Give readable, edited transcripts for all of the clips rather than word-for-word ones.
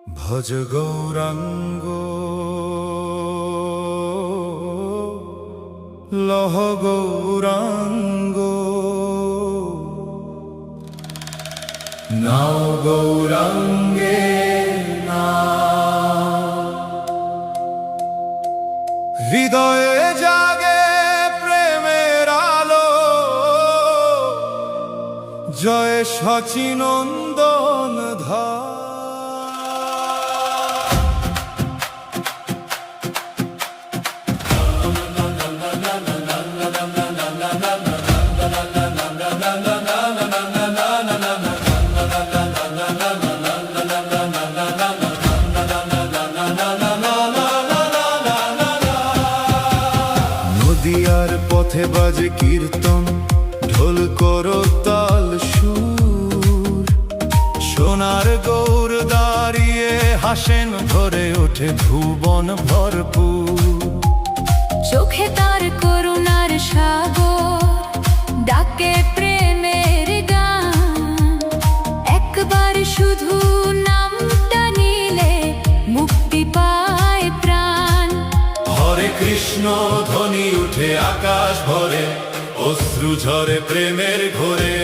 ভজ গৌরাঙ্গ লহ গৌরাঙ্গ নাও গৌরাঙ্গে হৃদয়ে জাগে প্রেমের আলো জয় সচিনন্দন ধা নদিয়ার পথে বাজে কীর্তন ঢোল করতাল সুর সোনার গৌর দাঁড়িয়ে হাসেন ধরে ওঠে ভুবন ভরপুর চোখে তার করুণার সাগর ডাকে প্রেমের গান একবার শুধু নামটা নিলে মুক্তি পায় প্রাণ হরে কৃষ্ণ ধ্বনি উঠে আকাশ ভরে অশ্রু ঝরে প্রেমের ঘোরে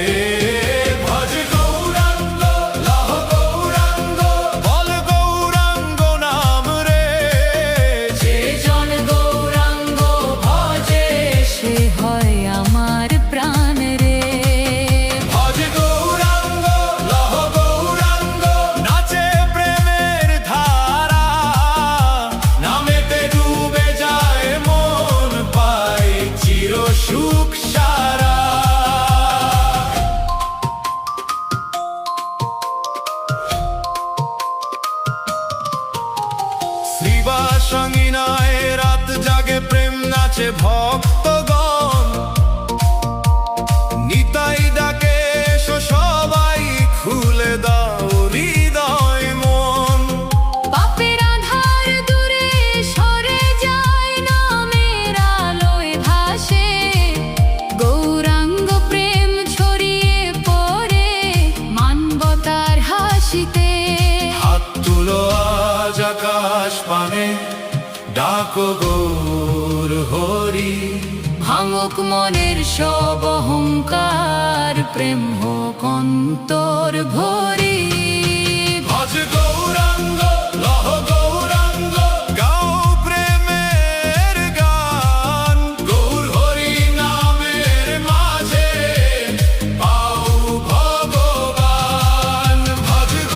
ভজ গৌরাঙ্গ লহ গৌরাঙ্গ বল গৌরাঙ্গ নাম রে যে জন গৌরাঙ্গ ভজে সে হয় আমার প্রাণ রে ভজ গৌরাঙ্গ লহ গৌরাঙ্গ নাচে প্রেমের ধারা নামেতে ডুবে যায় মন পায় চির সুখ সারা শ্রীবাসঙ্গিনায় রাত জাগে প্রেম নাচে ভক্তগণ নিতাই ডাকে এসো সবাই খুলে দাও হৃদয় মন পাপের আধার দূরে সরে যায় নামের আলোয় ভাসে গৌরাঙ্গ প্রেম ছড়িয়ে পড়ে মানবতার হাসিতে হাত তুলো আজ আকাশ পানে ডাকো গৌর হরি ভাঙুক মনের সব অহংকার প্রেম হোক অন্তর ভরে